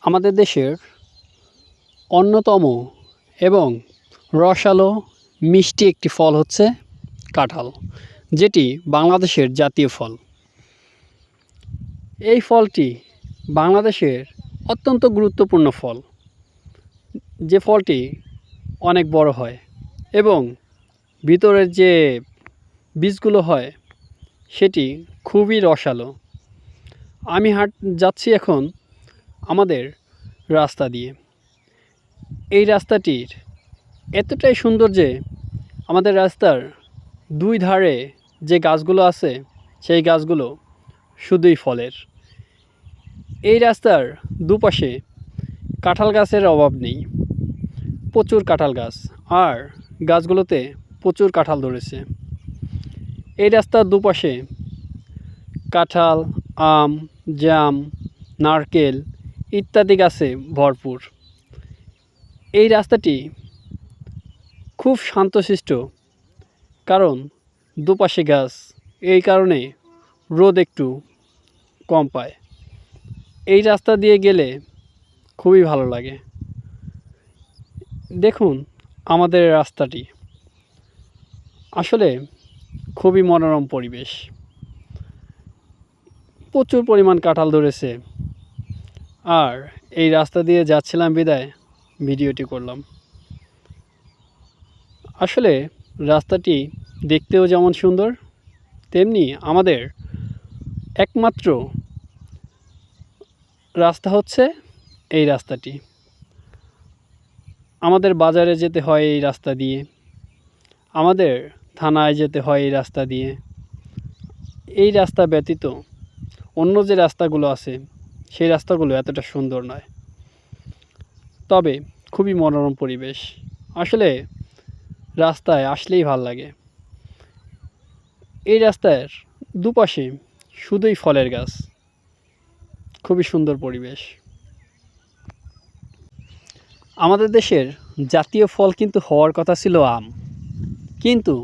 আমাদের দেশের অন্যতম এবং রসালো মিষ্টি একটি ফল হচ্ছে কাঁঠাল, যেটি বাংলাদেশের জাতীয় ফল। এই ফলটি বাংলাদেশের অত্যন্ত গুরুত্বপূর্ণ ফল, যে ফলটি অনেক বড় হয় এবং ভিতরের যে বীজগুলো হয় সেটি খুবই রসালো। আমি যাচ্ছি এখন আমাদের রাস্তা দিয়ে। এই রাস্তাটির এতটাই সুন্দর যে আমাদের রাস্তার দুই ধারে যে গাছগুলো আছে সেই গাছগুলো শুধুই ফলের। এই রাস্তার দুপাশে কাঁঠাল গাছের অভাব নেই, প্রচুর কাঁঠাল গাছ, আর গাছগুলোতে প্রচুর কাঁঠাল ধরেছে। এই রাস্তার দুপাশে কাঁঠাল, আম, জাম, নারকেল ইত্যাদি গাছে ভরপুর। এই রাস্তাটি খুব শান্তশিষ্ট, কারণ দুপাশে গাছ, এই কারণে রোদ একটু কম পায়। এই রাস্তা দিয়ে গেলে খুবই ভালো লাগে। দেখুন আমাদের রাস্তাটি আসলে খুবই মনোরম পরিবেশ। প্রচুর পরিমাণ কাঁঠাল ধরেছে, আর এই রাস্তা দিয়ে যাচ্ছিলাম বিদায় ভিডিওটি করলাম। আসলে রাস্তাটি দেখতেও যেমন সুন্দর, তেমনি আমাদের একমাত্র রাস্তা হচ্ছে এই রাস্তাটি। আমাদের বাজারে যেতে হয় এই রাস্তা দিয়ে, আমাদের থানায় যেতে হয় এই রাস্তা দিয়ে। এই রাস্তা ব্যতীত অন্য যে রাস্তাগুলো আছে সেই রাস্তাগুলো এতটা সুন্দর নয়, তবে খুবই মনোরম পরিবেশ। আসলে রাস্তায় আসলেই ভাল লাগে। এই রাস্তার দুপাশে শুধুই ফলের গাছ, খুবই সুন্দর পরিবেশ। আমাদের দেশের জাতীয় ফল কিন্তু হওয়ার কথা ছিল আম, কিন্তু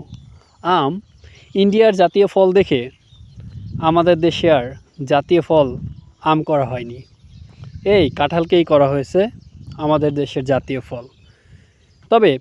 আম ইন্ডিয়ার জাতীয় ফল দেখে আমাদের দেশে আর জাতীয় ফল আম করা হয়নি, এই কাঁঠালকেই করা হয়েছে আমাদের দেশের জাতীয় ফল। তবে